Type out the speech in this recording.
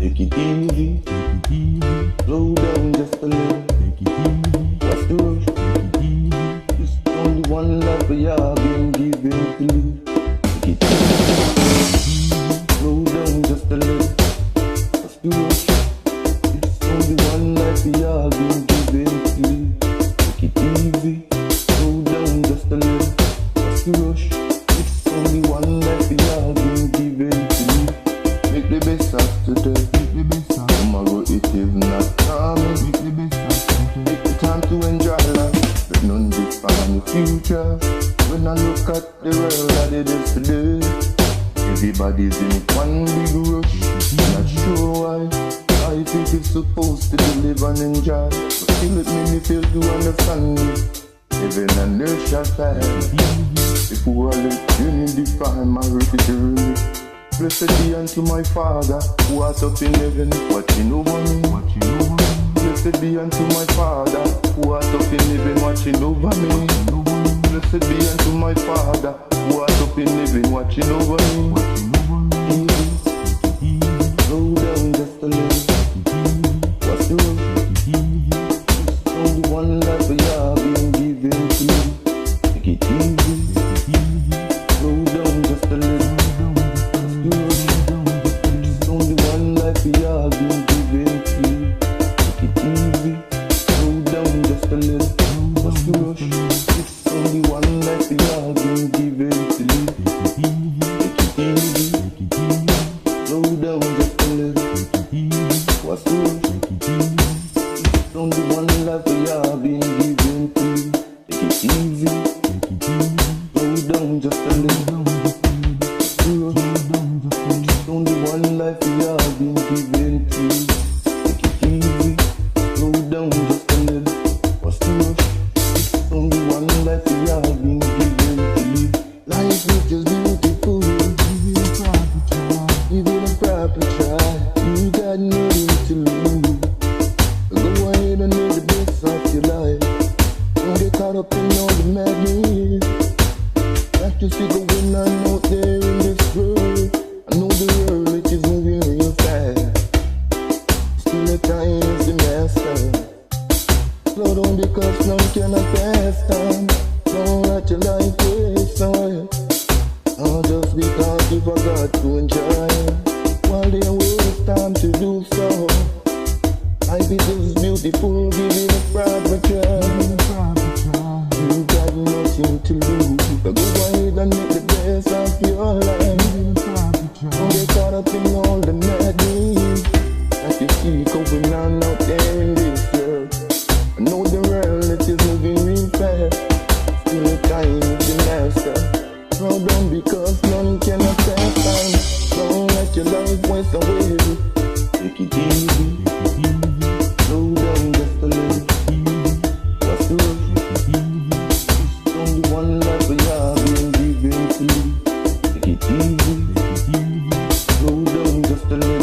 Take it easy, slow down just a little. What's the rush? It's only one life we are being given to live. Take it easy, slow down just a little. What's the rush? It's only one life we are being given to live. Take it easy, slow down just a little. What's the rush? It's only one life we are being given to live. Make the best of today. Tomorrow it is not coming. Take the time to enjoy life. Let none define the future. When I look at the world that it is today, everybody's in one big rush. Not sure why life is supposed to be live and enjoy, but still it made me feel to understand it. Heaven and earth shall pass before I let you define my return. Blessed be unto my Father who art up in heaven, watching over me. Blessed be unto my Father who art up in heaven, watching over me. Blessed be unto my Father who art up in heaven, watching over me. Easy, slow down just a little. What's the rush? It's only one life we are being given to live. Take it easy, slow down just a little. It's only one life we are being given to live. Take it easy, slow down just a little. What's the rush? It's only one life we are being given to live. Take it easy, slow down just a little. What's the rush? It's only one life we are being given to live. Take it easy, slow down just a little. It's only one life we are being given to live. Take it easy, slow down just a little. What's the rush? It's only one life we are being given to live. Life is just beautiful. Give it a proper try. You got nothing to lose. Go ahead and make the best of your life. Don't get caught up in all the madness. Like you see going on out there in this world. I know the world it is moving real fast. Still the time is the master. Slow down because none cannot pass time. Don't let your life waste away. Oh, just because you forgot to enjoy while there was time to do so. Life is just beautiful, give it a proper try. You got nothing to lose, but go ahead and make the best of your life. Don't get caught up in all the madness that you see going on out there in this world. I know the world it is moving real fast. Still the time is the master. Slow down because none cannot pass time. Don't let your life waste away. Take it easy, slow down just a little. What's the rush? It's only one life we are being given to live. Take it easy, slow down just a little.